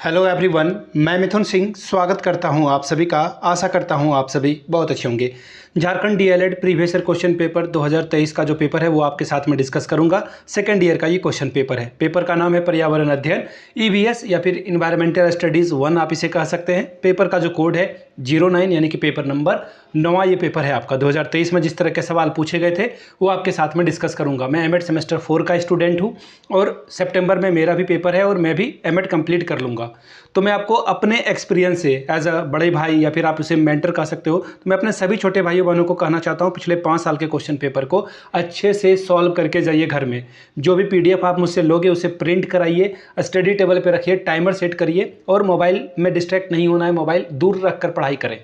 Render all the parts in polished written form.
Hello everyone, मैं मिथुन सिंह स्वागत करता हूं आप सभी का। आशा करता हूं आप सभी बहुत अच्छे होंगे। Jharkhand DElEd previous year question paper 2023 का जो पेपर है वो आपके साथ में डिस्कस करूंगा। सेकंड ईयर का ये क्वेश्चन पेपर है। पेपर का नाम है पर्यावरण अध्ययन ईवीएस या फिर इन्वायरमेंटल स्टडीज़ 1 आप इसे कह सकते हैं। पेपर का जो कोड है 09 यानी कि पेपर नंबर 9वां ये पेपर है आपका। 2023 में जिस तरह के सवाल पूछे गए थे वो आपके साथ में डिस्कस करूंगा। मैं एमएड सेमेस्टर 4 का स्टूडेंट हूँ और सितंबर में मेरा भी पेपर है और मैं भी एमएड कंप्लीट कर लूँगा। तो मैं आपको अपने एक्सपीरियंस से एज अ बड़े भाई या फिर आप उसे मेंटर कह सकते हो, तो मैं अपने सभी छोटे भाइयों बहनों को कहना चाहता हूँ पिछले 5 साल के क्वेश्चन पेपर को अच्छे से सॉल्व करके जाइए घर में। जो भी पीडीएफ आप मुझसे लोगे उसे प्रिंट कराइए, स्टडी टेबल पे रखिए, टाइमर सेट करिए और मोबाइल में डिस्ट्रैक्ट नहीं होना है। मोबाइल दूर रखकर पढ़ाई करें।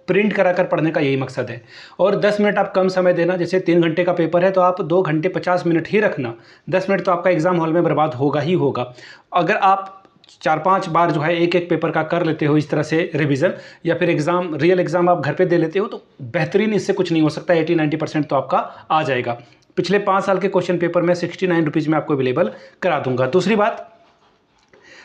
प्रिंट कराकर पढ़ने का यही मकसद है। और 10 मिनट आप कम समय देना। जैसे 3 घंटे का पेपर है तो आप 2 घंटे 50 मिनट ही रखना। 10 मिनट तो आपका एग्जाम हॉल में बर्बाद होगा ही होगा। अगर आप 4-5 बार जो है एक एक पेपर का कर लेते हो इस तरह से रिवीजन, या फिर एग्जाम रियल एग्जाम आप घर पे दे लेते हो, तो बेहतरीन इससे कुछ नहीं हो सकता। 80-90% तो आपका आ जाएगा। पिछले 5 साल के क्वेश्चन पेपर में 69 रुपीज़ में आपको अवेलेबल करा दूंगा। दूसरी बात,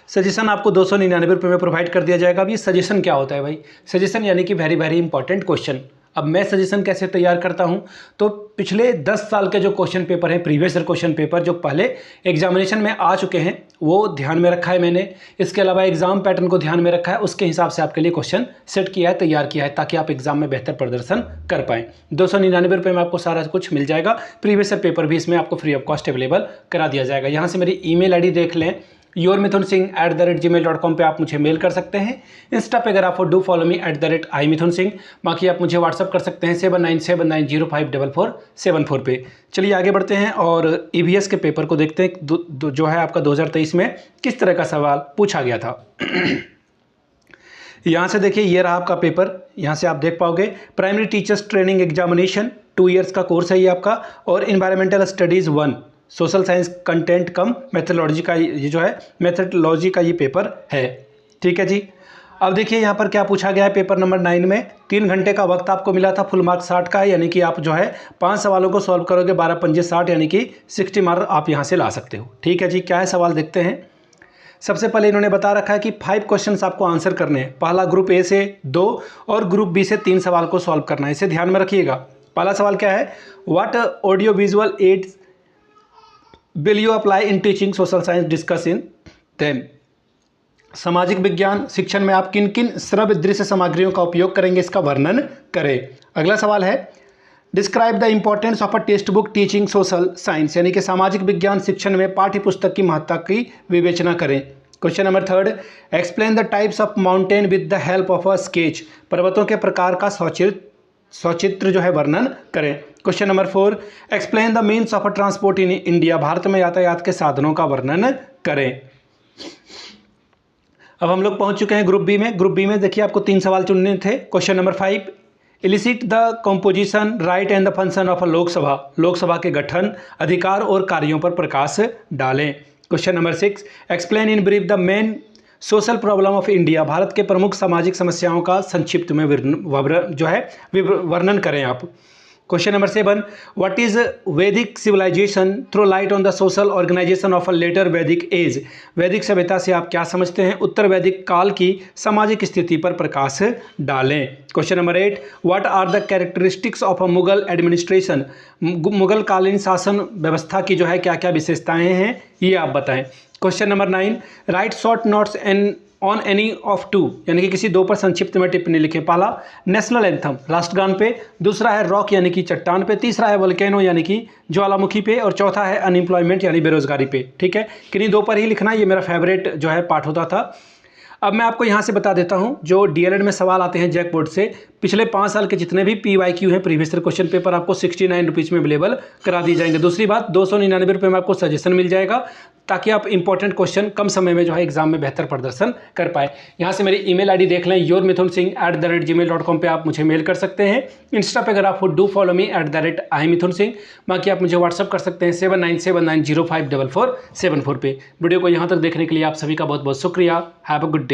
सजेशन आपको 299 रुपये में प्रोवाइड कर दिया जाएगा। अब ये सजेशन क्या होता है भाई? सजेशन यानी कि वेरी वेरी इंपॉर्टेंट क्वेश्चन। अब मैं सजेशन कैसे तैयार करता हूं, तो पिछले 10 साल के जो क्वेश्चन पेपर हैं, प्रीवियस ईयर क्वेश्चन पेपर जो पहले एग्जामिनेशन में आ चुके हैं वो ध्यान में रखा है मैंने। इसके अलावा एग्जाम पैटर्न को ध्यान में रखा है, उसके हिसाब से आपके लिए क्वेश्चन सेट किया है, तैयार किया है, ताकि आप एग्जाम में बेहतर प्रदर्शन कर पाएँ। 299 रुपये में आपको सारा कुछ मिल जाएगा। प्रीवियस ईयर पेपर भी इसमें आपको फ्री ऑफ कॉस्ट अवेलेबल करा दिया जाएगा। यहाँ से मेरी email ID देख लें, yourmithunsingh@gmail.com पे आप मुझे मेल कर सकते हैं। इंस्टा पे अगर आप डू फॉलो मी @imithunsingh। बाकी आप मुझे व्हाट्सअप कर सकते हैं 7979054474 पे। चलिए आगे बढ़ते हैं और ईवीएस के पेपर को देखते हैं जो है आपका 2023 में किस तरह का सवाल पूछा गया था। यहाँ से देखिए, ये रहा आपका पेपर। यहाँ से आप देख पाओगे primary teachers training examination 2 years का कोर्स है ये आपका, और environmental studies 1 social science content cum methodology का ये जो है मेथोडोलॉजी का ये पेपर है। ठीक है जी। अब देखिए यहाँ पर क्या पूछा गया है। पेपर नंबर 9 में 3 घंटे का वक्त आपको मिला था। फुल मार्क 60 का है, यानी कि आप जो है 5 सवालों को सॉल्व करोगे, 12 पंजे 60 यानी कि 60 मार्क आप यहाँ से ला सकते हो। ठीक है जी। क्या है सवाल देखते हैं। सबसे पहले इन्होंने बता रखा है कि 5 क्वेश्चंस आपको आंसर करने हैं। पहला ग्रुप ए से 2 और ग्रुप बी से 3 सवाल को सॉल्व करना है। इसे ध्यान में रखिएगा। पहला सवाल क्या है, what audio visual aids will you apply in teaching social science discuss in them. सामाजिक विज्ञान शिक्षण में आप किन किन श्रव्य दृश्य सामग्रियों का उपयोग करेंगे, इसका वर्णन करें। अगला सवाल है, describe the importance of a text book teaching social science, यानी कि सामाजिक विज्ञान शिक्षण में पाठ्य पुस्तक की महत्ता की विवेचना करें। Question number 3, explain the types of mountain with the help of a sketch, पर्वतों के प्रकार का सचित्र जो है वर्णन करें। Question number 4, explain the means of a transport in India, Bharat में यातायात के साधनों का वर्णन करें। अब हम लोग पहुंच चुके हैं ग्रुप बी में। ग्रुप बी में देखिए आपको 3 सवाल चुनने थे। Question number 5, illicit the composition right and the function of a Lok Sabha, Lok Sabha के गठन, अधिकार और कार्यों पर प्रकाश डालें। Question number 6, explain in brief the main social problem of India, Bharat के प्रमुख सामाजिक समस्याओं का संक्षिप्त में वर्णन करें आप। Question number 7, what is Vedic civilization throw light on the social organization of a later Vedic age, वैदिक सभ्यता से आप क्या समझते हैं, उत्तर वैदिक काल की सामाजिक स्थिति पर प्रकाश डालें। Question number 8, what are the characteristics of a Mughal administration, Mughal कालीन शासन व्यवस्था की जो है क्या क्या विशेषताएं हैं ये आप बताएं। Question number 9, right short notes and on any of 2, यानी कि किसी 2 पर संक्षिप्त में टिप्पणी लिखें। पहला नेशनल एंथम राष्ट्रगान पे, दूसरा है रॉक यानी कि चट्टान पे, तीसरा है वोल्केनो यानी कि ज्वालामुखी पे, और चौथा है अनएम्प्लॉयमेंट यानी बेरोजगारी पे। ठीक है, किन्हीं 2 पर ही लिखना। ये मेरा फेवरेट जो है पार्ट होता था। अब मैं आपको यहाँ से बता देता हूँ जो डीएलएड में सवाल आते हैं जैक बोर्ड से, पिछले 5 साल के जितने भी PYQ हैं प्रीवियस ईयर क्वेश्चन पेपर आपको 69 रुपीज़ में अवेलेबल करा दिए जाएंगे। दूसरी बात, 299 रुपये में आपको सजेशन मिल जाएगा, ताकि आप इंपॉर्टेंट क्वेश्चन कम समय में जो है एग्जाम में बेहतर प्रदर्शन कर पाए। यहाँ से मेरी email ID देख लें, yourmithunsingh@gmail.com पे आप मुझे मेल कर सकते हैं। इंस्टा पे अगर आप डू फॉलो मी @imithunsingh। बाकी आप मुझे व्हाट्सअप कर सकते हैं 7979054474 पे। वीडियो को यहाँ तक देखने के लिए आप सभी का बहुत बहुत शुक्रिया। Have a good day.